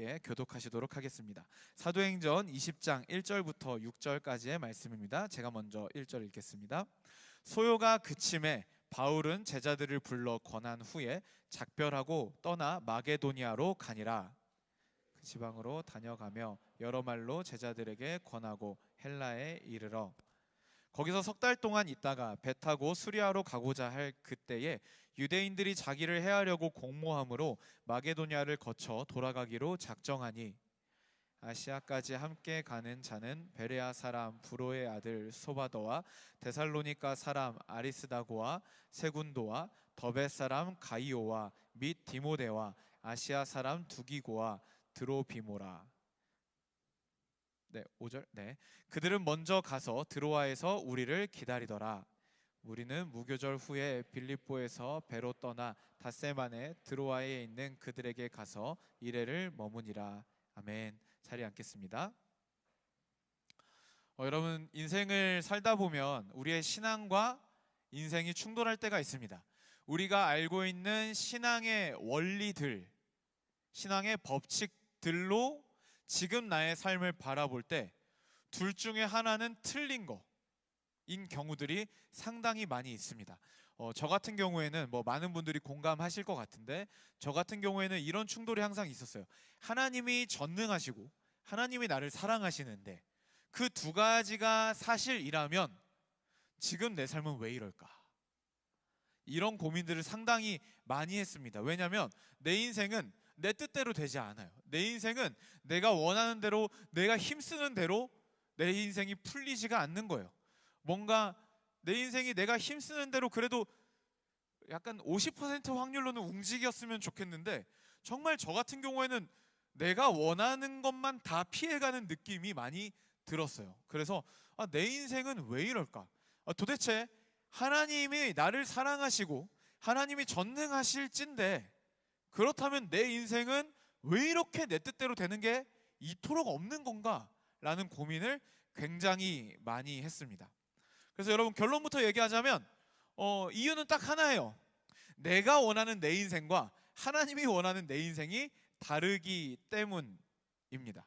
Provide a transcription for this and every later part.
함께 교독하시도록 하겠습니다. 사도행전 20장 1절부터 6절까지의 말씀입니다. 제가 먼저 1절 읽겠습니다. 소요가 그침에 바울은 제자들을 불러 권한 후에 작별하고 떠나 마게도니아로 가니라. 그 지방으로 다녀가며 여러 말로 제자들에게 권하고 헬라에 이르러 거기서 석 달 동안 있다가 배 타고 수리아로 가고자 할 그때에 유대인들이 자기를 해하려고 공모함으로 마게도니아를 거쳐 돌아가기로 작정하니 아시아까지 함께 가는 자는 베레아 사람 브로의 아들 소바더와 데살로니가 사람 아리스다고와 세군도와 더베 사람 가이오와 및 디모데와 아시아 사람 두기고와 드로비모라. 네, 5절. 네. 그들은 먼저 가서 드로아에서 우리를 기다리더라. 우리는 무교절 후에 빌립보에서 배로 떠나 닷새만에 드로아에 있는 그들에게 가서 이레를 머무니라. 아멘. 자리에 앉겠습니다. 여러분, 인생을 살다 보면 우리의 신앙과 인생이 충돌할 때가 있습니다. 우리가 알고 있는 신앙의 원리들, 신앙의 법칙들로 지금 나의 삶을 바라볼 때 둘 중에 하나는 틀린 거인 경우들이 상당히 많이 있습니다. 저 같은 경우에는 많은 분들이 공감하실 것 같은데, 저 같은 경우에는 이런 충돌이 항상 있었어요. 하나님이 전능하시고 하나님이 나를 사랑하시는데 그 두 가지가 사실이라면 지금 내 삶은 왜 이럴까? 이런 고민들을 상당히 많이 했습니다. 왜냐하면 내 인생은 내 뜻대로 되지 않아요. 내 인생은 내가 원하는 대로, 내가 힘쓰는 대로 내 인생이 풀리지가 않는 거예요. 뭔가 내 인생이 내가 힘쓰는 대로 그래도 약간 50% 확률로는 움직였으면 좋겠는데, 정말 저 같은 경우에는 내가 원하는 것만 다 피해가는 느낌이 많이 들었어요. 그래서 내 인생은 왜 이럴까? 도대체 하나님이 나를 사랑하시고 하나님이 전능하실진데 그렇다면 내 인생은 왜 이렇게 내 뜻대로 되는 게 이토록 없는 건가? 라는 고민을 굉장히 많이 했습니다. 그래서 여러분, 결론부터 얘기하자면 이유는 딱 하나예요. 내가 원하는 내 인생과 하나님이 원하는 내 인생이 다르기 때문입니다.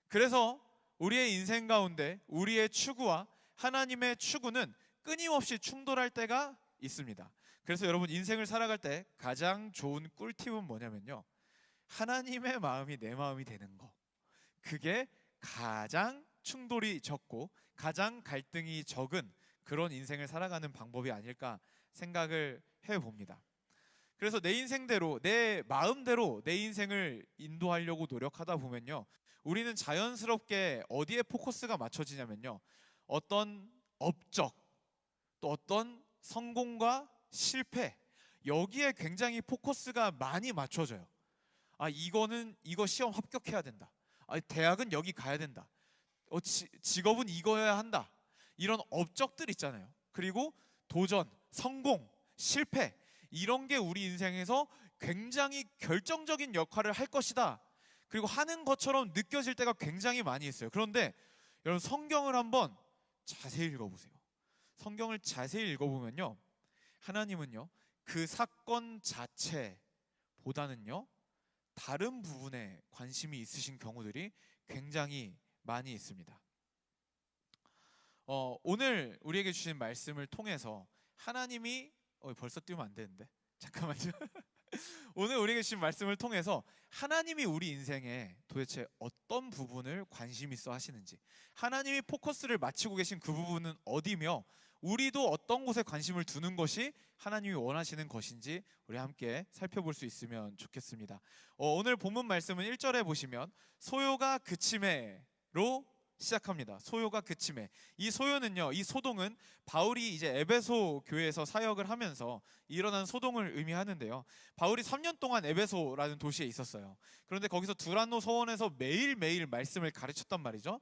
그래서 우리의 인생 가운데 우리의 추구와 하나님의 추구는 끊임없이 충돌할 때가 있습니다. 그래서 여러분, 인생을 살아갈 때 가장 좋은 꿀팁은 뭐냐면요, 하나님의 마음이 내 마음이 되는 거, 그게 가장 충돌이 적고 가장 갈등이 적은 그런 인생을 살아가는 방법이 아닐까 생각을 해봅니다. 그래서 내 인생대로, 내 마음대로 내 인생을 인도하려고 노력하다 보면요, 우리는 자연스럽게 어디에 포커스가 맞춰지냐면요, 어떤 업적, 또 어떤 성공과 실패, 여기에 굉장히 포커스가 많이 맞춰져요. 이거 시험 합격해야 된다. 대학은 여기 가야 된다. 직업은 이거여야 한다. 이런 업적들 있잖아요. 그리고 도전, 성공, 실패, 이런 게 우리 인생에서 굉장히 결정적인 역할을 할 것이다. 그리고 하는 것처럼 느껴질 때가 굉장히 많이 있어요. 그런데 여러분, 성경을 한번 자세히 읽어보세요. 성경을 자세히 읽어보면요, 하나님은요, 그 사건 자체보다는요, 다른 부분에 관심이 있으신 경우들이 굉장히 많이 있습니다. 오늘 우리에게 주신 말씀을 통해서 하나님이 벌써 띄우면 안 되는데 잠깐만요. 오늘 우리에게 주신 말씀을 통해서 하나님이 우리 인생에 도대체 어떤 부분을 관심 있어 하시는지, 하나님이 포커스를 맞추고 계신 그 부분은 어디며 우리도 어떤 곳에 관심을 두는 것이 하나님이 원하시는 것인지 우리 함께 살펴볼 수 있으면 좋겠습니다. 오늘 본문 말씀은 1절에 보시면 소요가 그침에로 시작합니다. 소요가 그침에. 이 소요는요, 이 소동은 바울이 이제 에베소 교회에서 사역을 하면서 일어난 소동을 의미하는데요, 바울이 3년 동안 에베소라는 도시에 있었어요. 그런데 거기서 두란노 서원에서 매일매일 말씀을 가르쳤단 말이죠.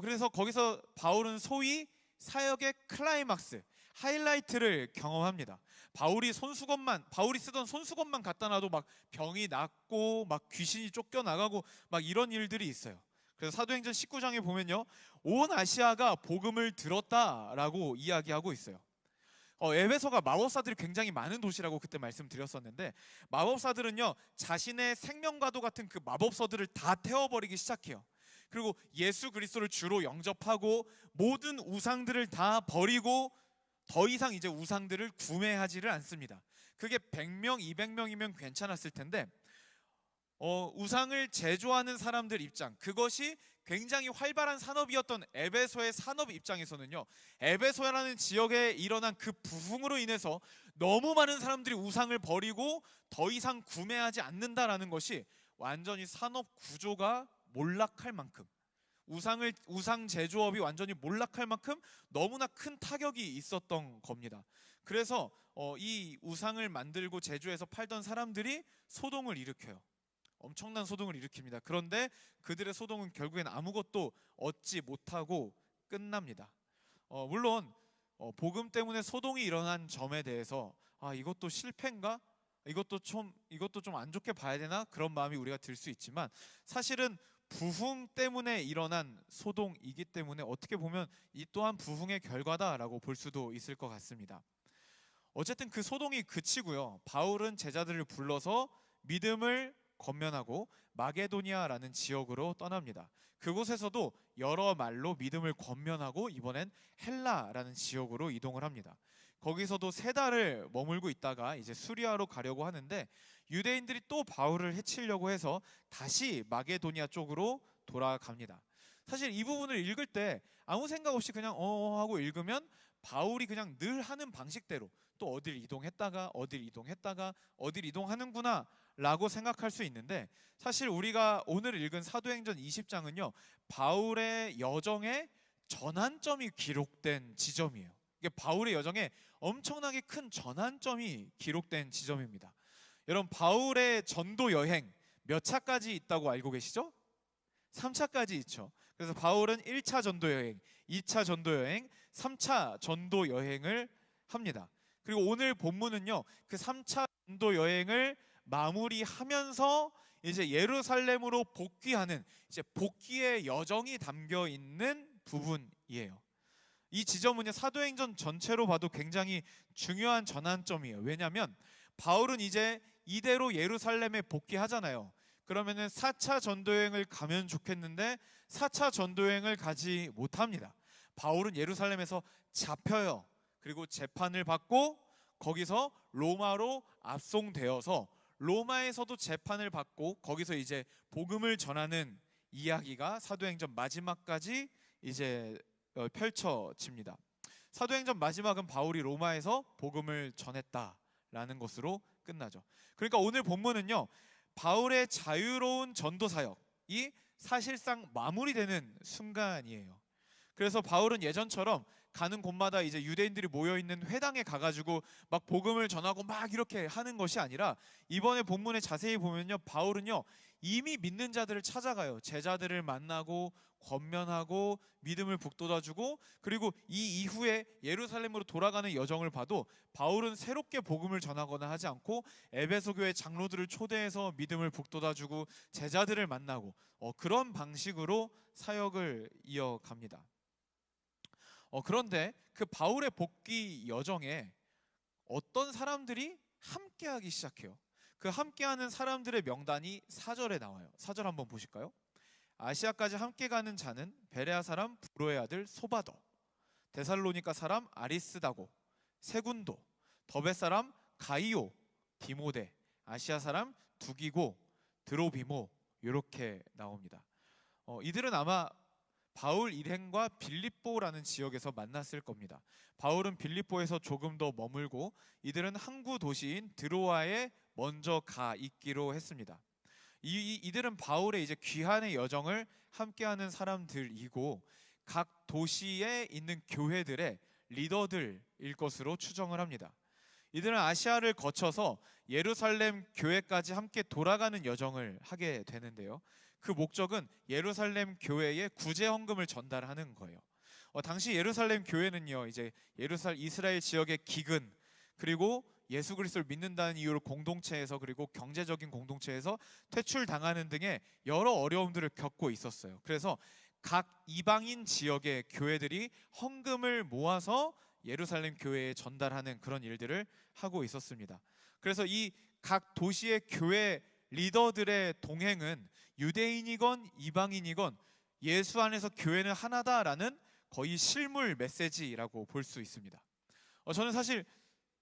그래서 거기서 바울은 소위 사역의 클라이막스, 하이라이트를 경험합니다. 바울이 쓰던 손수건만 갖다 놔도 막 병이 낫고 막 귀신이 쫓겨나가고 막 이런 일들이 있어요. 그래서 사도행전 19장에 보면요, 온 아시아가 복음을 들었다라고 이야기하고 있어요. 에베소가 마법사들이 굉장히 많은 도시라고 그때 말씀드렸었는데, 마법사들은요 자신의 생명과도 같은 그 마법서들을 다 태워버리기 시작해요. 그리고 예수 그리스도를 주로 영접하고 모든 우상들을 다 버리고 더 이상 이제 우상들을 구매하지를 않습니다. 그게 100명, 200명이면 괜찮았을 텐데 우상을 제조하는 사람들 입장, 그것이 굉장히 활발한 산업이었던 에베소의 산업 입장에서는요, 에베소라는 지역에 일어난 그 부흥으로 인해서 너무 많은 사람들이 우상을 버리고 더 이상 구매하지 않는다라는 것이 완전히 산업 구조가 몰락할 만큼, 우상 제조업이 완전히 몰락할 만큼 너무나 큰 타격이 있었던 겁니다. 그래서 이 우상을 만들고 제조해서 팔던 사람들이 소동을 일으켜요. 엄청난 소동을 일으킵니다. 그런데 그들의 소동은 결국엔 아무것도 얻지 못하고 끝납니다. 물론 복음 때문에 소동이 일어난 점에 대해서 이것도 실패인가? 이것도 좀 안 좋게 봐야 되나? 그런 마음이 우리가 들 수 있지만, 사실은 부흥 때문에 일어난 소동이기 때문에 어떻게 보면 이 또한 부흥의 결과다라고 볼 수도 있을 것 같습니다. 어쨌든 그 소동이 그치고요, 바울은 제자들을 불러서 믿음을 건면하고 마게도니아라는 지역으로 떠납니다. 그곳에서도 여러 말로 믿음을 건면하고 이번엔 헬라라는 지역으로 이동을 합니다. 거기서도 3달을 머물고 있다가 이제 수리아로 가려고 하는데, 유대인들이 또 바울을 해치려고 해서 다시 마게도니아 쪽으로 돌아갑니다. 사실 이 부분을 읽을 때 아무 생각 없이 그냥 하고 읽으면 바울이 그냥 늘 하는 방식대로 또 어딜 이동했다가 어딜 이동하는구나 라고 생각할 수 있는데, 사실 우리가 오늘 읽은 사도행전 20장은요 바울의 여정의 전환점이 기록된 지점이에요. 이게 바울의 여정에 엄청나게 큰 전환점이 기록된 지점입니다. 여러분, 바울의 전도 여행 몇 차까지 있다고 알고 계시죠? 3차까지 있죠. 그래서 바울은 1차 전도 여행, 2차 전도 여행, 3차 전도 여행을 합니다. 그리고 오늘 본문은요 그 3차 전도 여행을 마무리하면서 이제 예루살렘으로 복귀하는 이제 복귀의 여정이 담겨 있는 부분이에요. 이 지점은요 사도행전 전체로 봐도 굉장히 중요한 전환점이에요. 왜냐하면 바울은 이제 이대로 예루살렘에 복귀하잖아요. 그러면은 4차 전도여행을 가면 좋겠는데 4차 전도여행을 가지 못합니다. 바울은 예루살렘에서 잡혀요. 그리고 재판을 받고 거기서 로마로 압송되어서 로마에서도 재판을 받고 거기서 이제 복음을 전하는 이야기가 사도행전 마지막까지 이제 펼쳐집니다. 사도행전 마지막은 바울이 로마에서 복음을 전했다라는 것으로 끝나죠. 그러니까 오늘 본문은요 바울의 자유로운 전도 사역이 사실상 마무리되는 순간이에요. 그래서 바울은 예전처럼 가는 곳마다 이제 유대인들이 모여 있는 회당에 가가지고 막 복음을 전하고 막 이렇게 하는 것이 아니라, 이번에 본문에 자세히 보면요 바울은요 이미 믿는 자들을 찾아가요. 제자들을 만나고 권면하고 믿음을 북돋아주고, 그리고 이 이후에 예루살렘으로 돌아가는 여정을 봐도 바울은 새롭게 복음을 전하거나 하지 않고 에베소 교회 장로들을 초대해서 믿음을 북돋아주고 제자들을 만나고 그런 방식으로 사역을 이어갑니다. 그런데 그 바울의 복귀 여정에 어떤 사람들이 함께하기 시작해요. 그 함께하는 사람들의 명단이 4절에 나와요. 4절 한번 보실까요? 아시아까지 함께 가는 자는 베레아 사람 브로의 아들 소바더, 데살로니가 사람 아리스다고, 세군도, 더베 사람 가이오, 디모데, 아시아 사람 두기고, 드로비모, 이렇게 나옵니다. 이들은 아마 바울 일행과 빌립보라는 지역에서 만났을 겁니다. 바울은 빌립보에서 조금 더 머물고 이들은 항구 도시인 드로아에 먼저 가 있기로 했습니다. 이들은 바울의 이제 귀환의 여정을 함께하는 사람들이고 각 도시에 있는 교회들의 리더들일 것으로 추정을 합니다. 이들은 아시아를 거쳐서 예루살렘 교회까지 함께 돌아가는 여정을 하게 되는데요. 그 목적은 예루살렘 교회에 구제 헌금을 전달하는 거예요. 당시 예루살렘 교회는요, 이제 이스라엘 지역의 기근, 그리고 예수 그리스도를 믿는다는 이유로 공동체에서, 그리고 경제적인 공동체에서 퇴출당하는 등의 여러 어려움들을 겪고 있었어요. 그래서 각 이방인 지역의 교회들이 헌금을 모아서 예루살렘 교회에 전달하는 그런 일들을 하고 있었습니다. 그래서 이 각 도시의 교회 리더들의 동행은 유대인이건 이방인이건 예수 안에서 교회는 하나다라는 거의 실물 메시지라고 볼 수 있습니다. 저는 사실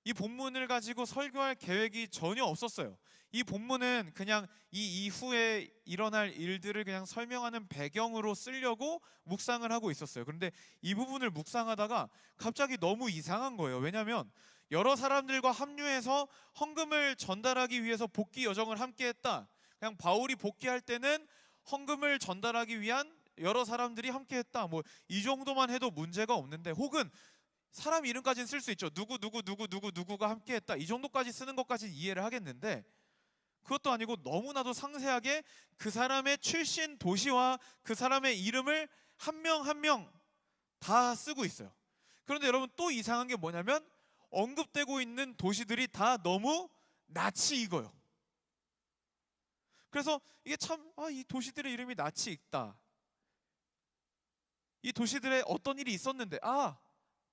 이 본문을 가지고 설교할 계획이 전혀 없었어요. 이 본문은 그냥 이 이후에 일어날 일들을 그냥 설명하는 배경으로 쓰려고 묵상을 하고 있었어요. 그런데 이 부분을 묵상하다가 갑자기 너무 이상한 거예요. 왜냐하면 여러 사람들과 합류해서 헌금을 전달하기 위해서 복귀 여정을 함께 했다. 그냥 바울이 복귀할 때는 헌금을 전달하기 위한 여러 사람들이 함께 했다. 뭐 이 정도만 해도 문제가 없는데, 혹은 사람 이름까지는 쓸 수 있죠. 누구가 함께 했다. 이 정도까지 쓰는 것까지는 이해를 하겠는데, 그것도 아니고 너무나도 상세하게 그 사람의 출신 도시와 그 사람의 이름을 한 명 한 명 다 쓰고 있어요. 그런데 여러분, 또 이상한 게 뭐냐면 언급되고 있는 도시들이 다 너무 낯이 익어요. 그래서 이게 참, 이 도시들의 이름이 낯이 익다. 이 도시들의 어떤 일이 있었는데,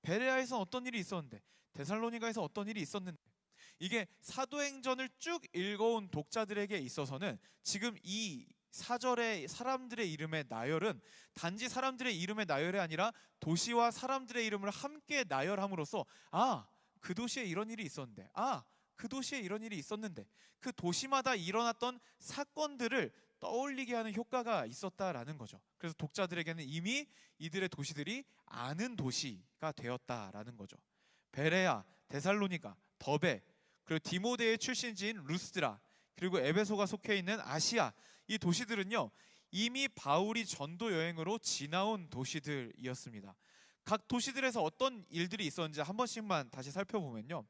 베레아에서 어떤 일이 있었는데, 데살로니가에서 어떤 일이 있었는데, 이게 사도행전을 쭉 읽어온 독자들에게 있어서는 지금 이 4절의 사람들의 이름의 나열은 단지 사람들의 이름의 나열이 아니라 도시와 사람들의 이름을 함께 나열함으로써 그 도시에 이런 일이 있었는데, 그 도시에 이런 일이 있었는데, 그 도시마다 일어났던 사건들을 떠올리게 하는 효과가 있었다라는 거죠. 그래서 독자들에게는 이미 이들의 도시들이 아는 도시가 되었다라는 거죠. 베레아, 데살로니가, 더베, 그리고 디모데의 출신지인 루스드라, 그리고 에베소가 속해 있는 아시아, 이 도시들은요 이미 바울이 전도 여행으로 지나온 도시들이었습니다. 각 도시들에서 어떤 일들이 있었는지 한 번씩만 다시 살펴보면요,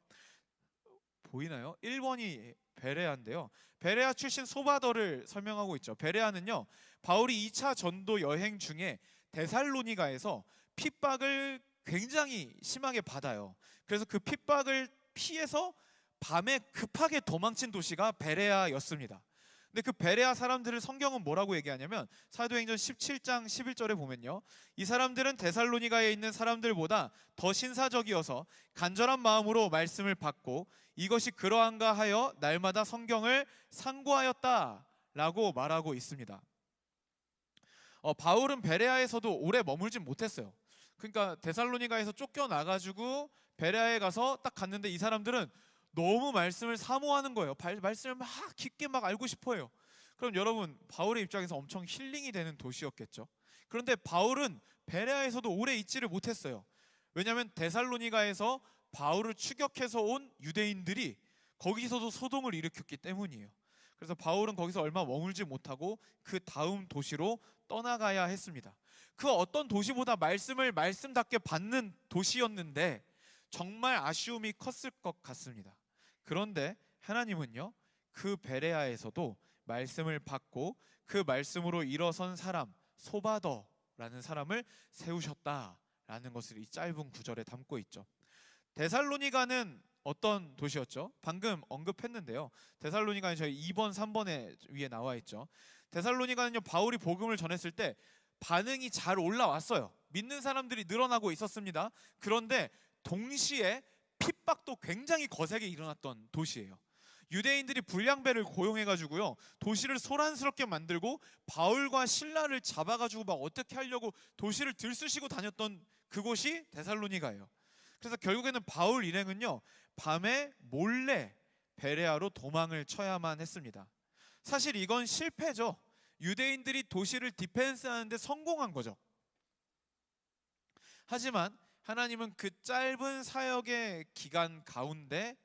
보이나요? 1번이 베레아인데요, 베레아 출신 소바더를 설명하고 있죠. 베레아는요 바울이 2차 전도 여행 중에 데살로니가에서 핍박을 굉장히 심하게 받아요. 그래서 그 핍박을 피해서 밤에 급하게 도망친 도시가 베레아였습니다. 근데 그 베레아 사람들을 성경은 뭐라고 얘기하냐면 사도행전 17장 11절에 보면요, 이 사람들은 데살로니가에 있는 사람들보다 더 신사적이어서 간절한 마음으로 말씀을 받고 이것이 그러한가 하여 날마다 성경을 상고하였다라고 말하고 있습니다. 바울은 베레아에서도 오래 머물진 못했어요. 그러니까 데살로니가에서 쫓겨나가지고 베레아에 가서 딱 갔는데 이 사람들은 너무 말씀을 사모하는 거예요. 말씀을 막 깊게 막 알고 싶어해요. 그럼 여러분, 바울의 입장에서 엄청 힐링이 되는 도시였겠죠. 그런데 바울은 베레아에서도 오래 있지를 못했어요. 왜냐하면 데살로니가에서 바울을 추격해서 온 유대인들이 거기서도 소동을 일으켰기 때문이에요. 그래서 바울은 거기서 얼마 머물지 못하고 그 다음 도시로 떠나가야 했습니다. 그 어떤 도시보다 말씀을 말씀답게 받는 도시였는데 정말 아쉬움이 컸을 것 같습니다. 그런데 하나님은요 그 베레아에서도 말씀을 받고 그 말씀으로 일어선 사람, 소바더라는 사람을 세우셨다라는 것을 이 짧은 구절에 담고 있죠. 데살로니가는 어떤 도시였죠? 방금 언급했는데요, 데살로니가는 저희 2번, 3번에 위에 나와 있죠. 데살로니가는요 바울이 복음을 전했을 때 반응이 잘 올라왔어요. 믿는 사람들이 늘어나고 있었습니다. 그런데 동시에 핍박도 굉장히 거세게 일어났던 도시예요. 유대인들이 불량배를 고용해가지고요 도시를 소란스럽게 만들고 바울과 신라를 잡아가지고 막 어떻게 하려고 도시를 들쑤시고 다녔던 그곳이 데살로니가예요. 그래서 결국에는 바울 일행은요 밤에 몰래 베레아로 도망을 쳐야만 했습니다. 사실 이건 실패죠. 유대인들이 도시를 디펜스하는데 성공한 거죠. 하지만 하나님은 그 짧은 사역의 기간 가운데,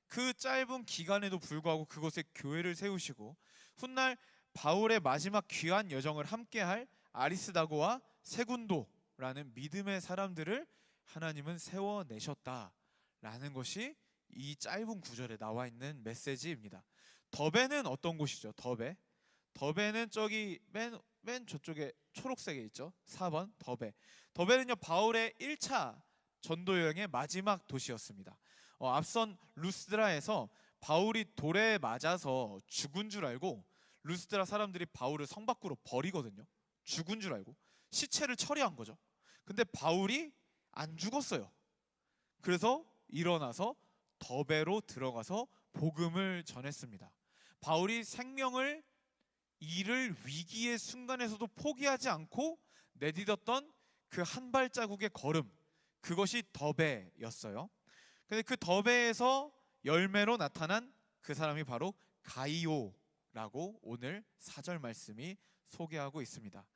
그 짧은 기간에도 불구하고 그곳에 교회를 세우시고 훗날 바울의 마지막 귀한 여정을 함께할 아리스다고와 세군도라는 믿음의 사람들을 하나님은 세워내셨다라는 것이 이 짧은 구절에 나와 있는 메시지입니다. 더베는 어떤 곳이죠? 더베는 저기 맨 저쪽에 초록색에 있죠. 4번 더베. 더베는요 바울의 1차 전도 여행의 마지막 도시였습니다. 앞선 루스드라에서 바울이 돌에 맞아서 죽은 줄 알고 루스드라 사람들이 바울을 성 밖으로 버리거든요. 죽은 줄 알고 시체를 처리한 거죠. 근데 바울이 안 죽었어요. 그래서 일어나서 더베로 들어가서 복음을 전했습니다. 바울이 생명을 잃을 위기의 순간에서도 포기하지 않고 내딛었던 그 한 발자국의 걸음, 그것이 더베였어요. 근데 그 더베에서 열매로 나타난 그 사람이 바로 가이오라고 오늘 4절 말씀이 소개하고 있습니다.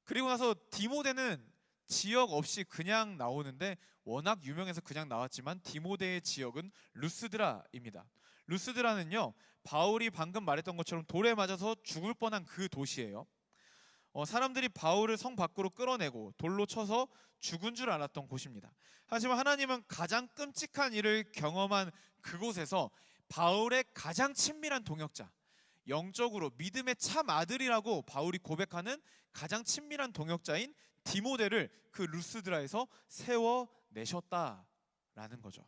그리고 나서 디모데는 지역 없이 그냥 나오는데 워낙 유명해서 그냥 나왔지만 디모데의 지역은 루스드라입니다. 루스드라는요, 바울이 방금 말했던 것처럼 돌에 맞아서 죽을 뻔한 그 도시예요. 사람들이 바울을 성 밖으로 끌어내고 돌로 쳐서 죽은 줄 알았던 곳입니다. 하지만 하나님은 가장 끔찍한 일을 경험한 그곳에서 바울의 가장 친밀한 동역자, 영적으로 믿음의 참 아들이라고 바울이 고백하는 가장 친밀한 동역자인 디모데를 그 루스드라에서 세워내셨다라는 거죠.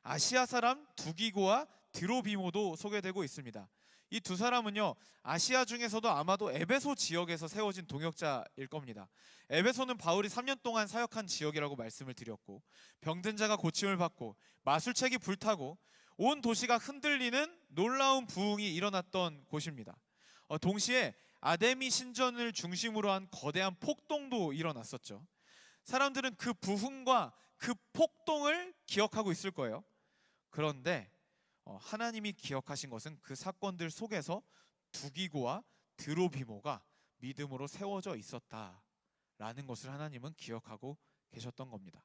아시아 사람 두기고와 드로비모도 소개되고 있습니다. 이 두 사람은요, 아시아 중에서도 아마도 에베소 지역에서 세워진 동역자일 겁니다. 에베소는 바울이 3년 동안 사역한 지역이라고 말씀을 드렸고, 병든 자가 고침을 받고 마술책이 불타고 온 도시가 흔들리는 놀라운 부흥이 일어났던 곳입니다. 동시에 아데미 신전을 중심으로 한 거대한 폭동도 일어났었죠. 사람들은 그 부흥과 그 폭동을 기억하고 있을 거예요. 그런데 하나님이 기억하신 것은 그 사건들 속에서 두기고와 드로비모가 믿음으로 세워져 있었다라는 것을 하나님은 기억하고 계셨던 겁니다.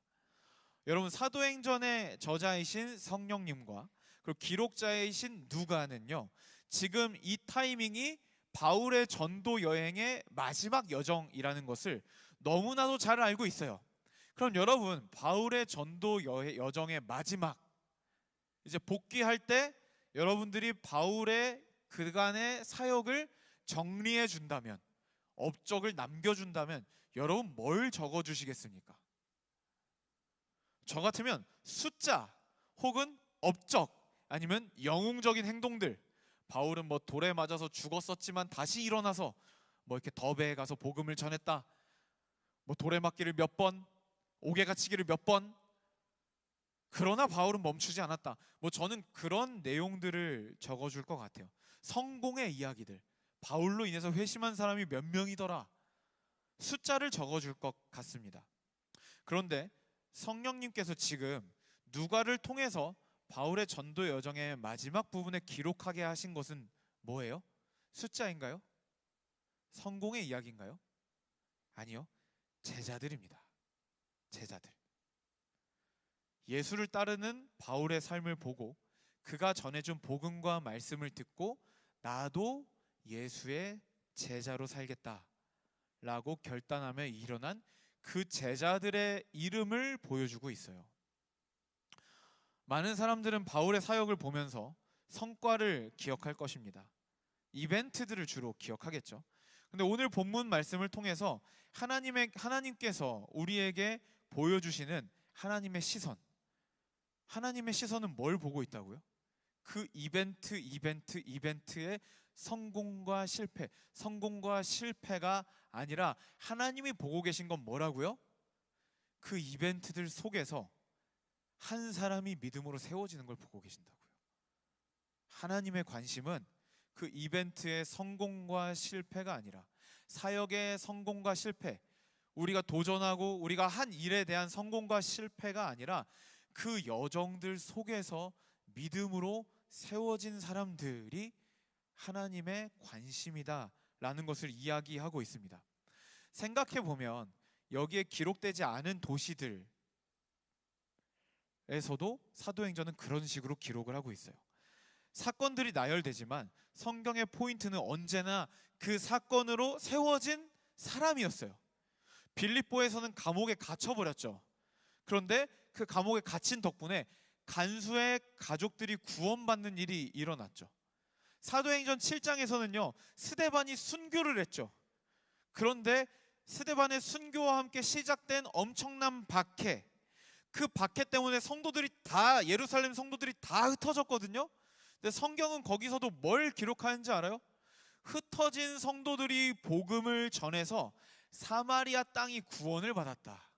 여러분, 사도행전의 저자이신 성령님과 그리고 기록자이신 누가는요, 지금 이 타이밍이 바울의 전도 여행의 마지막 여정이라는 것을 너무나도 잘 알고 있어요. 그럼 여러분, 바울의 전도 여정의 마지막, 이제 복귀할 때 여러분들이 바울의 그간의 사역을 정리해 준다면, 업적을 남겨준다면 여러분 뭘 적어주시겠습니까? 저 같으면 숫자 혹은 업적, 아니면 영웅적인 행동들, 바울은 뭐 돌에 맞아서 죽었었지만 다시 일어나서 뭐 이렇게 더베에 가서 복음을 전했다, 뭐 돌에 맞기를 몇 번, 옥에 갇히기를 몇 번, 그러나 바울은 멈추지 않았다, 뭐 저는 그런 내용들을 적어줄 것 같아요. 성공의 이야기들, 바울로 인해서 회심한 사람이 몇 명이더라, 숫자를 적어줄 것 같습니다. 그런데 성령님께서 지금 누가를 통해서 바울의 전도 여정의 마지막 부분에 기록하게 하신 것은 뭐예요? 숫자인가요? 성공의 이야기인가요? 아니요, 제자들입니다. 제자들. 예수를 따르는 바울의 삶을 보고 그가 전해준 복음과 말씀을 듣고 나도 예수의 제자로 살겠다라고 결단하며 일어난 그 제자들의 이름을 보여주고 있어요. 많은 사람들은 바울의 사역을 보면서 성과를 기억할 것입니다. 이벤트들을 주로 기억하겠죠. 근데 오늘 본문 말씀을 통해서 하나님께서 우리에게 보여주시는 하나님의 시선은 뭘 보고 있다고요? 그 이벤트의 성공과 실패가 아니라 하나님이 보고 계신 건 뭐라고요? 그 이벤트들 속에서 한 사람이 믿음으로 세워지는 걸 보고 계신다고요. 하나님의 관심은 그 이벤트의 성공과 실패가 아니라, 사역의 성공과 실패, 우리가 도전하고 우리가 한 일에 대한 성공과 실패가 아니라 그 여정들 속에서 믿음으로 세워진 사람들이 하나님의 관심이다라는 것을 이야기하고 있습니다. 생각해 보면 여기에 기록되지 않은 도시들에서도 사도행전은 그런 식으로 기록을 하고 있어요. 사건들이 나열되지만 성경의 포인트는 언제나 그 사건으로 세워진 사람이었어요. 빌립보에서는 감옥에 갇혀버렸죠. 그런데 그 감옥에 갇힌 덕분에 간수의 가족들이 구원받는 일이 일어났죠. 사도행전 7장에서는요, 스데반이 순교를 했죠. 그런데 스데반의 순교와 함께 시작된 엄청난 박해, 그 박해 때문에 예루살렘 성도들이 다 흩어졌거든요. 근데 성경은 거기서도 뭘 기록하는지 알아요? 흩어진 성도들이 복음을 전해서 사마리아 땅이 구원을 받았다.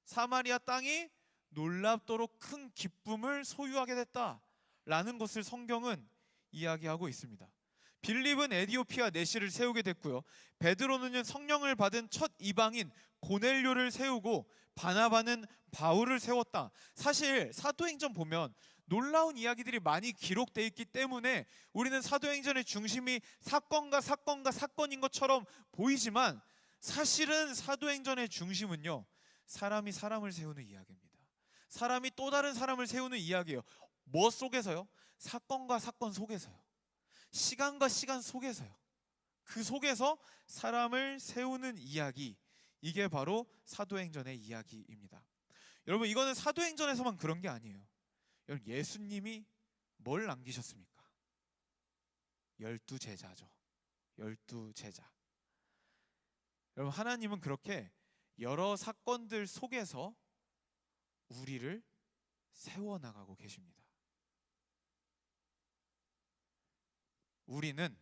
사마리아 땅이 놀랍도록 큰 기쁨을 소유하게 됐다라는 것을 성경은 이야기하고 있습니다. 빌립은 에디오피아 내시를 세우게 됐고요. 베드로는 성령을 받은 첫 이방인 고넬료를 세우고 바나바는 바울을 세웠다. 사실 사도행전 보면 놀라운 이야기들이 많이 기록되어 있기 때문에 우리는 사도행전의 중심이 사건과 사건과 사건인 것처럼 보이지만 사실은 사도행전의 중심은요, 사람이 사람을 세우는 이야기입니다. 사람이 또 다른 사람을 세우는 이야기예요. 뭐 속에서요? 사건과 사건 속에서요. 시간과 시간 속에서요. 그 속에서 사람을 세우는 이야기, 이게 바로 사도행전의 이야기입니다. 여러분, 이거는 사도행전에서만 그런 게 아니에요. 여러분, 예수님이 뭘 남기셨습니까? 12제자죠. 12제자. 여러분, 하나님은 그렇게 여러 사건들 속에서 우리를 세워나가고 계십니다. 우리는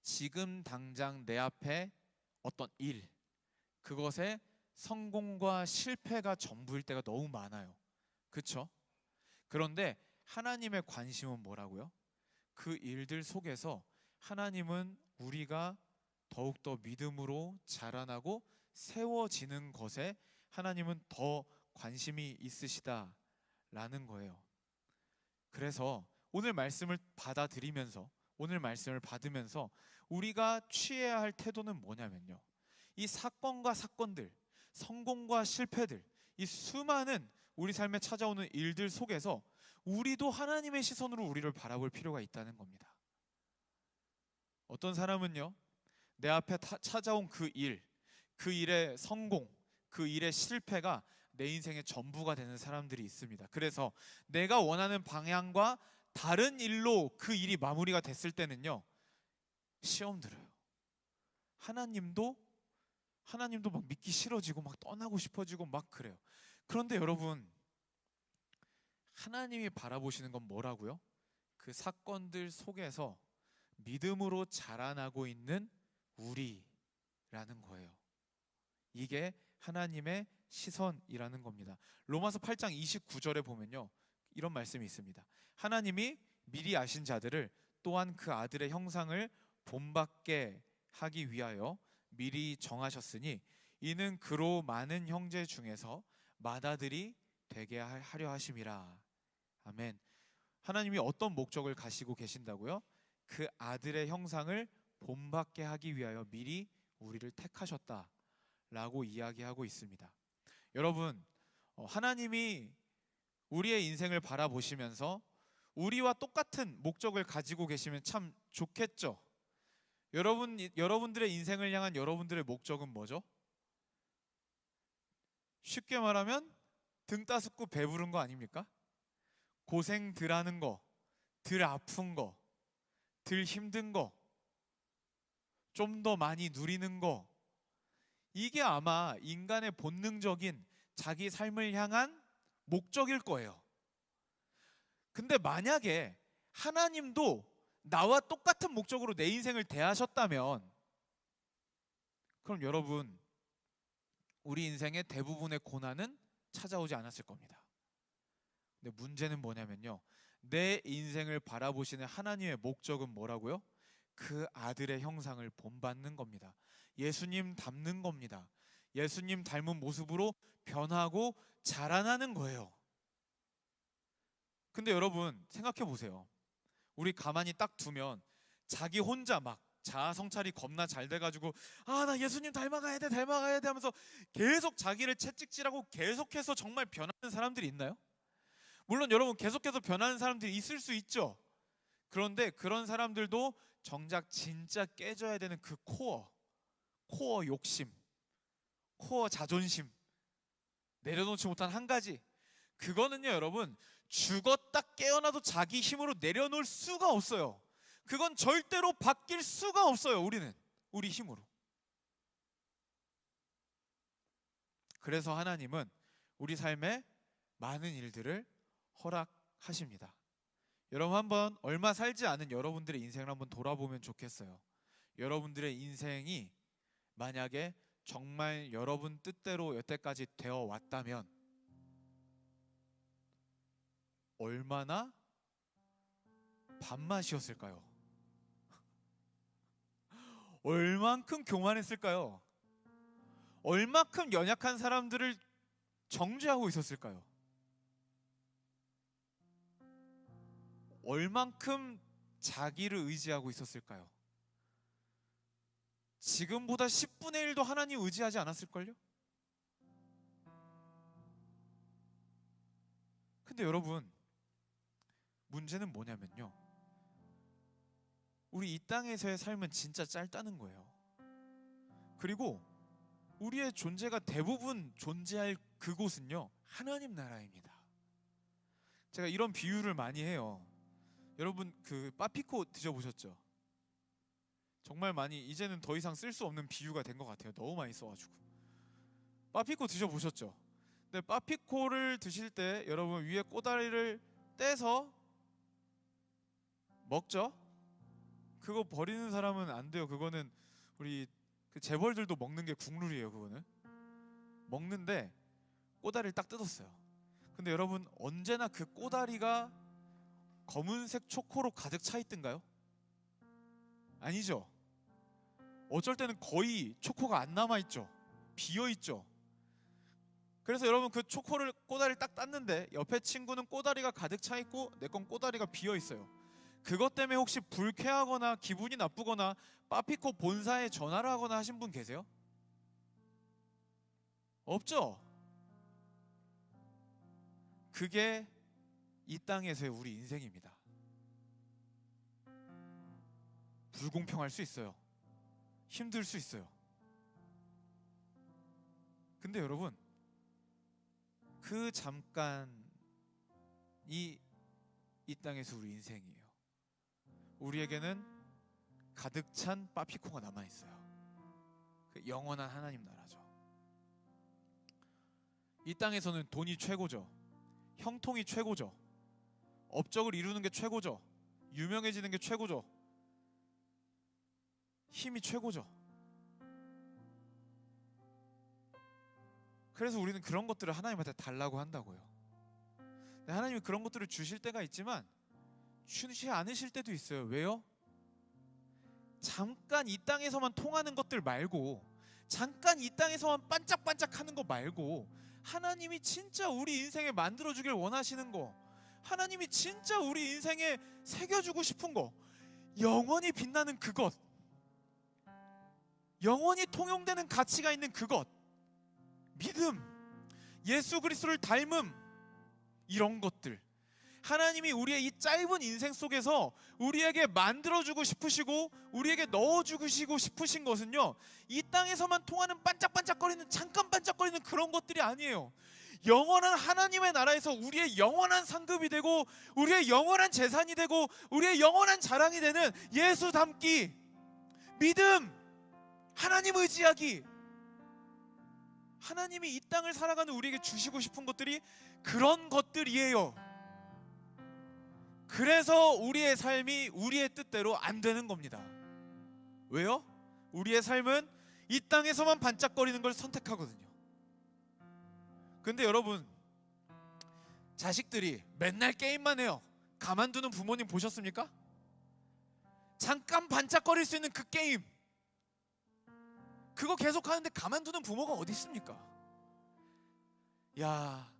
지금 당장 내 앞에 어떤 일, 그것에 성공과 실패가 전부일 때가 너무 많아요. 그렇죠? 그런데 하나님의 관심은 뭐라고요? 그 일들 속에서 하나님은 우리가 더욱더 믿음으로 자라나고 세워지는 것에 하나님은 더 관심이 있으시다라는 거예요. 그래서 오늘 말씀을 받아들이면서, 오늘 말씀을 받으면서 우리가 취해야 할 태도는 뭐냐면요, 이 사건과 사건들, 성공과 실패들, 이 수많은 우리 삶에 찾아오는 일들 속에서 우리도 하나님의 시선으로 우리를 바라볼 필요가 있다는 겁니다. 어떤 사람은요, 내 앞에 찾아온 그 일, 그 일의 성공, 그 일의 실패가 내 인생의 전부가 되는 사람들이 있습니다. 그래서 내가 원하는 방향과 다른 일로 그 일이 마무리가 됐을 때는요, 시험 들어요. 하나님도 막 믿기 싫어지고 막 떠나고 싶어지고 막 그래요. 그런데 여러분, 하나님이 바라보시는 건 뭐라고요? 그 사건들 속에서 믿음으로 자라나고 있는 우리라는 거예요. 이게 하나님의 시선이라는 겁니다. 로마서 8장 29절에 보면요, 이런 말씀이 있습니다. 하나님이 미리 아신 자들을 또한 그 아들의 형상을 본받게 하기 위하여 미리 정하셨으니 이는 그로 많은 형제 중에서 맏아들이 되게 하려 하심이라. 아멘. 하나님이 어떤 목적을 가지고 계신다고요? 그 아들의 형상을 본받게 하기 위하여 미리 우리를 택하셨다라고 이야기하고 있습니다. 여러분, 하나님이 우리의 인생을 바라보시면서 우리와 똑같은 목적을 가지고 계시면 참 좋겠죠. 여러분들의 인생을 향한 여러분들의 목적은 뭐죠? 쉽게 말하면 등 따숩고 배부른 거 아닙니까? 고생 덜 하는 거, 덜 아픈 거, 덜 힘든 거, 좀 더 많이 누리는 거, 이게 아마 인간의 본능적인 자기 삶을 향한 목적일 거예요. 근데 만약에 하나님도 나와 똑같은 목적으로 내 인생을 대하셨다면, 그럼 여러분, 우리 인생의 대부분의 고난은 찾아오지 않았을 겁니다. 근데 문제는 뭐냐면요, 내 인생을 바라보시는 하나님의 목적은 뭐라고요? 그 아들의 형상을 본받는 겁니다. 예수님 닮는 겁니다. 예수님 닮은 모습으로 변하고 자라나는 거예요. 근데 여러분, 생각해 보세요. 우리 가만히 딱 두면 자기 혼자 막 자아 성찰이 겁나 잘 돼가지고, 아, 나 예수님 닮아가야 돼 하면서 계속 자기를 채찍질하고 계속해서 정말 변하는 사람들이 있나요? 물론 여러분, 계속해서 변하는 사람들이 있을 수 있죠. 그런데 그런 사람들도 정작 진짜 깨져야 되는 그 코어 욕심, 코어 자존심, 내려놓지 못한 한 가지, 그거는요 여러분, 죽었다 깨어나도 자기 힘으로 내려놓을 수가 없어요. 그건 절대로 바뀔 수가 없어요. 우리 힘으로. 그래서 하나님은 우리 삶에 많은 일들을 허락하십니다. 여러분, 한번 얼마 살지 않은 여러분들의 인생을 한번 돌아보면 좋겠어요. 여러분들의 인생이 만약에 정말 여러분 뜻대로 여태까지 되어 왔다면, 얼마나 밥맛이었을까요? 얼만큼 교만했을까요? 얼만큼 연약한 사람들을 정죄하고 있었을까요? 얼만큼 자기를 의지하고 있었을까요? 지금보다 10분의 1도 하나님 의지하지 않았을걸요? 근데 여러분, 문제는 뭐냐면요, 우리 이 땅에서의 삶은 진짜 짧다는 거예요. 그리고 우리의 존재가 대부분 존재할 그곳은요, 하나님 나라입니다. 제가 이런 비유를 많이 해요. 여러분 그 빠피코 드셔보셨죠? 정말 많이, 이제는 더 이상 쓸 수 없는 비유가 된 것 같아요. 너무 많이 써가지고. 빠피코 드셔보셨죠? 근데 빠피코를 드실 때 여러분 위에 꼬다리를 떼서 먹죠? 그거 버리는 사람은 안 돼요. 그거는 우리 그 재벌들도 먹는 게 국룰이에요. 그거는 먹는데 꼬다리를 딱 뜯었어요. 근데 여러분, 언제나 그 꼬다리가 검은색 초코로 가득 차 있던가요? 아니죠. 어쩔 때는 거의 초코가 안 남아있죠. 비어있죠. 그래서 여러분, 그 초코를, 꼬다리를 딱 땄는데 옆에 친구는 꼬다리가 가득 차 있고 내 건 꼬다리가 비어 있어요. 그것 때문에 혹시 불쾌하거나 기분이 나쁘거나 빠피코 본사에 전화를 하거나 하신 분 계세요? 없죠? 그게 이 땅에서의 우리 인생입니다. 불공평할 수 있어요. 힘들 수 있어요. 근데 여러분, 그 잠깐이 이 땅에서 우리 인생이에요. 우리에게는 가득 찬 빠피코가 남아있어요. 그 영원한 하나님 나라죠. 이 땅에서는 돈이 최고죠. 형통이 최고죠. 업적을 이루는 게 최고죠. 유명해지는 게 최고죠. 힘이 최고죠. 그래서 우리는 그런 것들을 하나님한테 달라고 한다고요. 하나님이 그런 것들을 주실 때가 있지만 주시 않으실 때도 있어요. 왜요? 잠깐 이 땅에서만 통하는 것들 말고, 잠깐 이 땅에서만 반짝반짝하는 거 말고, 하나님이 진짜 우리 인생에 만들어주길 원하시는 거, 하나님이 진짜 우리 인생에 새겨주고 싶은 거, 영원히 빛나는 그것, 영원히 통용되는 가치가 있는 그것, 믿음, 예수 그리스도를 닮음, 이런 것들, 하나님이 우리의 이 짧은 인생 속에서 우리에게 만들어주고 싶으시고 우리에게 넣어주고 싶으신 것은요, 이 땅에서만 통하는 반짝반짝거리는, 잠깐 반짝거리는 그런 것들이 아니에요. 영원한 하나님의 나라에서 우리의 영원한 상급이 되고 우리의 영원한 재산이 되고 우리의 영원한 자랑이 되는 예수 닮기, 믿음, 하나님 의지하기, 하나님이 이 땅을 살아가는 우리에게 주시고 싶은 것들이 그런 것들이에요. 그래서 우리의 삶이 우리의 뜻대로 안 되는 겁니다. 왜요? 우리의 삶은 이 땅에서만 반짝거리는 걸 선택하거든요. 근데 여러분, 자식들이 맨날 게임만 해요. 가만두는 부모님 보셨습니까? 잠깐 반짝거릴 수 있는 그 게임, 그거 계속 하는데 가만두는 부모가 어디 있습니까? 야,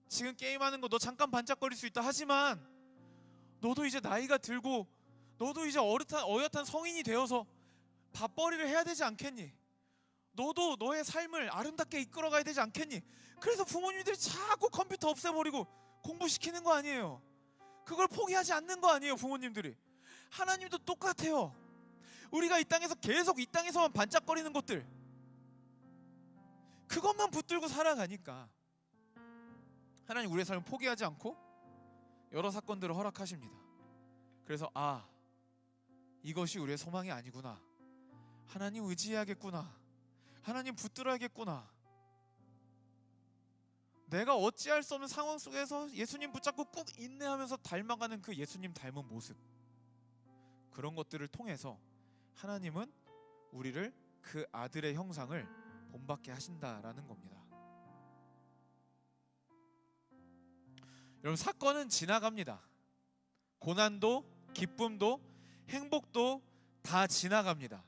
지금 게임하는 거 너 잠깐 반짝거릴 수 있다 하지만 너도 이제 나이가 들고 너도 이제 어엿한 성인이 되어서 밥벌이를 해야 되지 않겠니? 너도 너의 삶을 아름답게 이끌어가야 되지 않겠니? 그래서 부모님들이 자꾸 컴퓨터 없애버리고 공부시키는 거 아니에요. 그걸 포기하지 않는 거 아니에요. 부모님들이. 하나님도 똑같아요. 우리가 이 땅에서 계속 이 땅에서만 반짝거리는 것들, 그것만 붙들고 살아가니까 하나님 우리의 삶을 포기하지 않고 여러 사건들을 허락하십니다. 그래서 이것이 우리의 소망이 아니구나, 하나님 의지해야겠구나, 하나님 붙들어야겠구나, 내가 어찌할 수 없는 상황 속에서 예수님 붙잡고 꾹 인내하면서 닮아가는 그 예수님 닮은 모습, 그런 것들을 통해서 하나님은 우리를 그 아들의 형상을 본받게 하신다라는 겁니다. 여러분, 사건은 지나갑니다. 고난도, 기쁨도, 행복도 다 지나갑니다.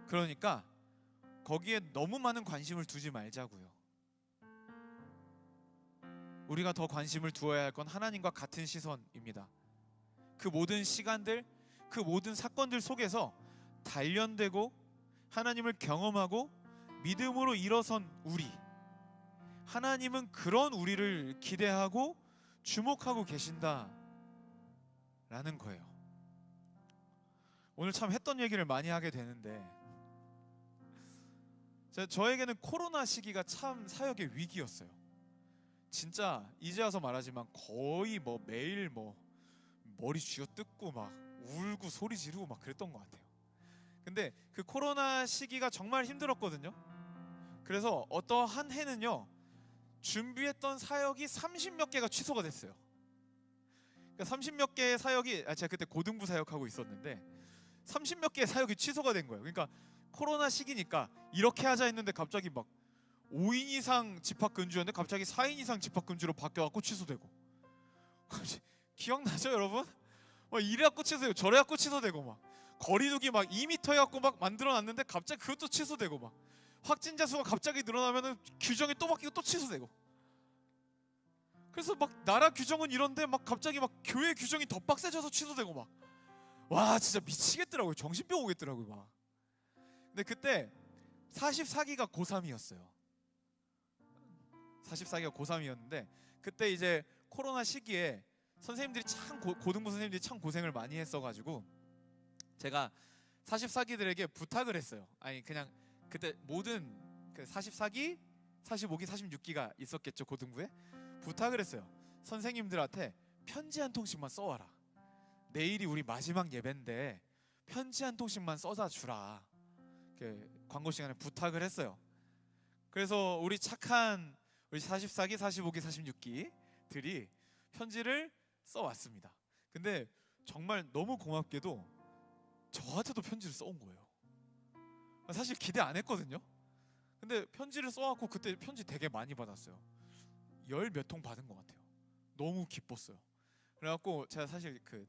그러니까 거기에 너무 많은 관심을 두지 말자고요. 우리가 더 관심을 두어야 할 건 하나님과 같은 시선입니다. 그 모든 시간들, 그 모든 사건들 속에서 단련되고 하나님을 경험하고 믿음으로 일어선 우리, 하나님은 그런 우리를 기대하고 주목하고 계신다라는 거예요. 오늘 참 했던 얘기를 많이 하게 되는데, 저에게는 코로나 시기가 참 사역의 위기였어요. 진짜 이제 와서 말하지만 거의 매일 머리 쥐어뜯고 막 울고 소리 지르고 막 그랬던 것 같아요. 근데 그 코로나 시기가 정말 힘들었거든요. 그래서 어떠한 해는요, 준비했던 사역이 30몇 개가 취소가 됐어요. 그러니까 30몇 개의 사역이, 제가 그때 고등부 사역하고 있었는데 30몇 개의 사역이 취소가 된 거예요. 그러니까 코로나 시기니까 이렇게 하자 했는데 갑자기 막 5인 이상 집합금주였는데 갑자기 4인 이상 집합금주로 바뀌어갖고 취소되고. 기억나죠 여러분? 이래갖고 취소되고 저래갖고 취소되고, 막 거리두기 막 2m 해갖고 막 만들어놨는데 갑자기 그것도 취소되고, 막 확진자 수가 갑자기 늘어나면은 규정이 또 바뀌고 또 취소되고. 그래서 막 나라 규정은 이런데 막 갑자기 막 교회 규정이 더 빡세져서 취소되고, 막 와 진짜 미치겠더라고요. 정신병 오겠더라고요 막. 근데 그때 44기가 고3이었어요 44기가 고3이었는데 그때 이제 코로나 시기에 선생님들이 참 고등부 선생님들이 참 고생을 많이 했어가지고 제가 44기들에게 부탁을 했어요. 아니 그냥 그때 모든 그 44기, 45기, 46기가 있었겠죠 고등부에. 부탁을 했어요. 선생님들한테 편지 한 통씩만 써와라. 내일이 우리 마지막 예배인데 편지 한 통씩만 써다 주라. 광고 시간에 부탁을 했어요. 그래서 우리 착한 우리 44기, 45기, 46기들이 편지를 써왔습니다. 근데 정말 너무 고맙게도 저한테도 편지를 써온 거예요. 사실 기대 안 했거든요. 근데 편지를 써왔고 그때 편지 되게 많이 받았어요. 10 몇 통 받은 것 같아요. 너무 기뻤어요. 그래갖고 제가 사실 그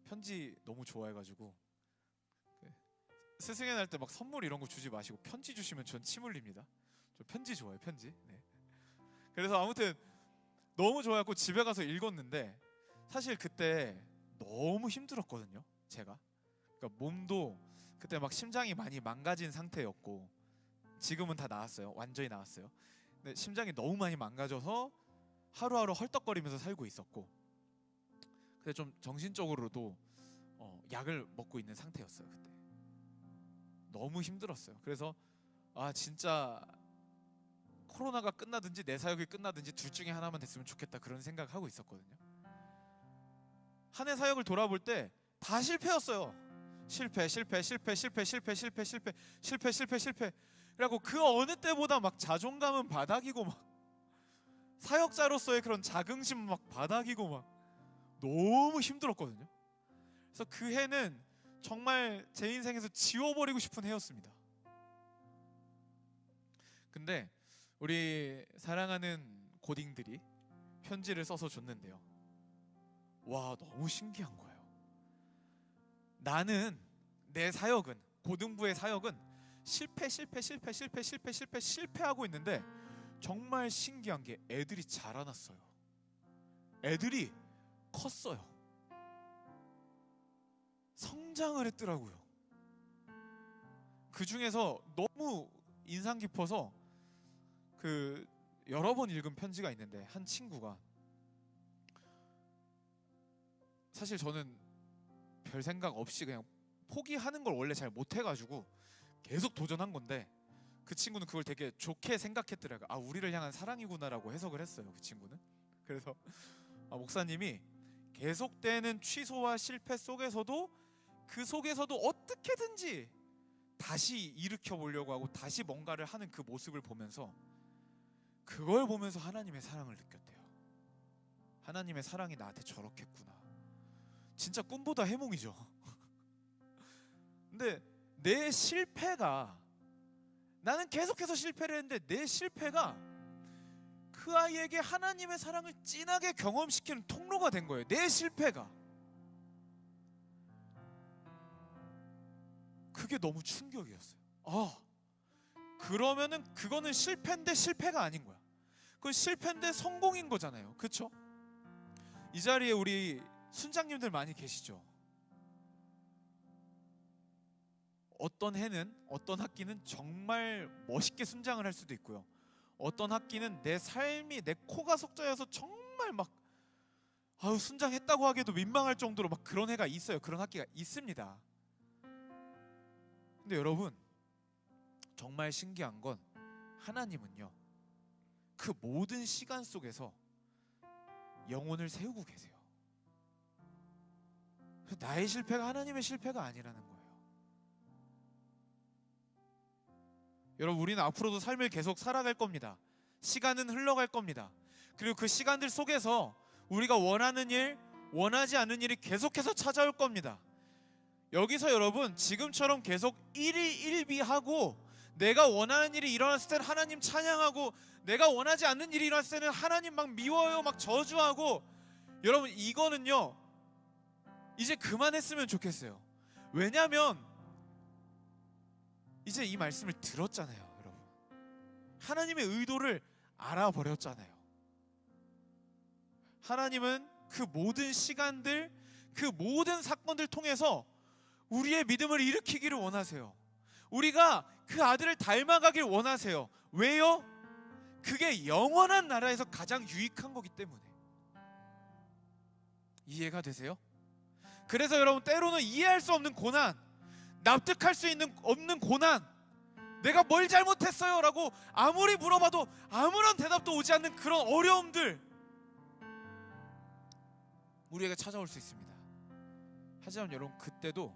편지 너무 좋아해가지고 스승의 날 때 막 선물 이런 거 주지 마시고 편지 주시면 전 침 흘립니다. 저 편지 좋아해요, 편지. 네. 그래서 아무튼 너무 좋아해갖고 집에 가서 읽었는데 사실 그때 너무 힘들었거든요, 제가. 그러니까 몸도 그때 막 심장이 많이 망가진 상태였고, 지금은 다 나았어요. 완전히 나았어요. 근데 심장이 너무 많이 망가져서 하루하루 헐떡거리면서 살고 있었고, 근데 좀 정신적으로도 약을 먹고 있는 상태였어요. 그때 너무 힘들었어요. 그래서 진짜 코로나가 끝나든지 내 사역이 끝나든지 둘 중에 하나만 됐으면 좋겠다, 그런 생각하고 있었거든요. 한 해 사역을 돌아볼 때 다 실패였어요. 실패. 그래갖고 그 어느 때보다 막 자존감은 바닥이고, 막 사역자로서의 그런 자긍심 막 바닥이고, 막 너무 힘들었거든요. 그래서 그 해는 정말 제 인생에서 지워버리고 싶은 해였습니다. 근데 우리 사랑하는 고딩들이 편지를 써서 줬는데요, 와 너무 신기한 거예요. 나는 내 사역은, 고등부의 사역은 실패하고 있는데 정말 신기한 게 애들이 자라났어요. 애들이 컸어요. 성장을 했더라고요. 그 중에서 너무 인상 깊어서 여러 번 읽은 편지가 있는데, 한 친구가, 사실 저는 별 생각 없이 그냥 포기하는 걸 원래 잘 못해가지고 계속 도전한 건데, 그 친구는 그걸 되게 좋게 생각했더라고요. 우리를 향한 사랑이구나라고 해석을 했어요, 그 친구는. 그래서 목사님이 계속되는 취소와 실패 속에서도 어떻게든지 다시 일으켜 보려고 하고 다시 뭔가를 하는 그 모습을 보면서, 그걸 보면서 하나님의 사랑을 느꼈대요. 하나님의 사랑이 나한테 저렇겠구나. 진짜 꿈보다 해몽이죠. 근데 내 실패가, 나는 계속해서 실패를 했는데 내 실패가 그 아이에게 하나님의 사랑을 진하게 경험시키는 통로가 된 거예요. 내 실패가. 그게 너무 충격이었어요. 그러면은 그거는 실패인데 실패가 아닌 거야. 그건 실패인데 성공인 거잖아요. 그렇죠? 이 자리에 우리 순장님들 많이 계시죠? 어떤 해는, 어떤 학기는 정말 멋있게 순장을 할 수도 있고요. 어떤 학기는 내 삶이, 내 코가 석자여서 정말 막 순장했다고 하기에도 민망할 정도로 막 그런 해가 있어요. 그런 학기가 있습니다. 근데 여러분, 정말 신기한 건 하나님은요, 그 모든 시간 속에서 영혼을 세우고 계세요. 나의 실패가 하나님의 실패가 아니라는 거예요. 여러분, 우리는 앞으로도 삶을 계속 살아갈 겁니다. 시간은 흘러갈 겁니다. 그리고 그 시간들 속에서 우리가 원하는 일, 원하지 않는 일이 계속해서 찾아올 겁니다. 여기서 여러분, 지금처럼 계속 일희일비하고 내가 원하는 일이 일어났을 때는 하나님 찬양하고 내가 원하지 않는 일이 일어났을 때는 하나님 막 미워요, 막 저주하고, 여러분 이거는요 이제 그만했으면 좋겠어요. 왜냐하면 이제 이 말씀을 들었잖아요. 여러분, 하나님의 의도를 알아버렸잖아요. 하나님은 그 모든 시간들, 그 모든 사건들 통해서 우리의 믿음을 일으키기를 원하세요. 우리가 그 아들을 닮아가길 원하세요. 왜요? 그게 영원한 나라에서 가장 유익한 거기 때문에. 이해가 되세요? 그래서 여러분, 때로는 이해할 수 없는 고난, 납득할 수 없는 고난, 내가 뭘 잘못했어요? 라고 아무리 물어봐도 아무런 대답도 오지 않는 그런 어려움들, 우리에게 찾아올 수 있습니다. 하지만 여러분, 그때도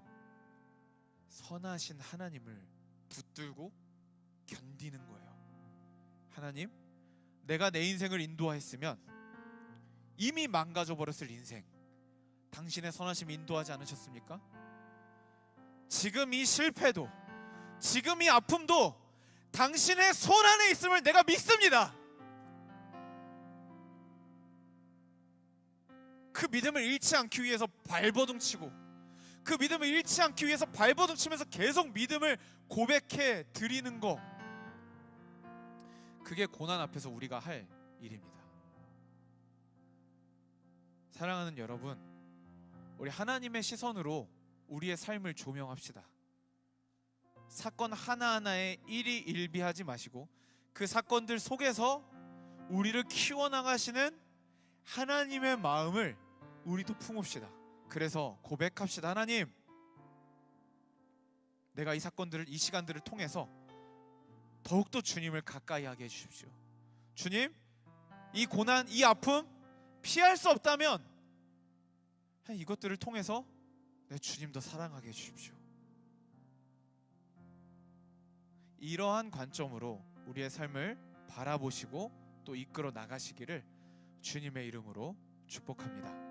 선하신 하나님을 붙들고 견디는 거예요. 하나님, 내가 내 인생을 인도하였으면 이미 망가져 버렸을 인생, 당신의 선하심이 인도하지 않으셨습니까? 지금 이 실패도, 지금 이 아픔도 당신의 손 안에 있음을 내가 믿습니다. 그 믿음을 잃지 않기 위해서 발버둥치고, 그 믿음을 잃지 않기 위해서 발버둥치면서 계속 믿음을 고백해 드리는 거, 그게 고난 앞에서 우리가 할 일입니다. 사랑하는 여러분, 우리 하나님의 시선으로 우리의 삶을 조명합시다. 사건 하나하나에 일희일비하지 마시고 그 사건들 속에서 우리를 키워나가시는 하나님의 마음을 우리도 품읍시다. 그래서 고백합시다. 하나님, 내가 이 사건들을, 이 시간들을 통해서 더욱더 주님을 가까이 하게 해주십시오. 주님, 이 고난, 이 아픔 피할 수 없다면 이것들을 통해서 내 주님 더 사랑하게 해주십시오. 이러한 관점으로 우리의 삶을 바라보시고 또 이끌어 나가시기를 주님의 이름으로 축복합니다.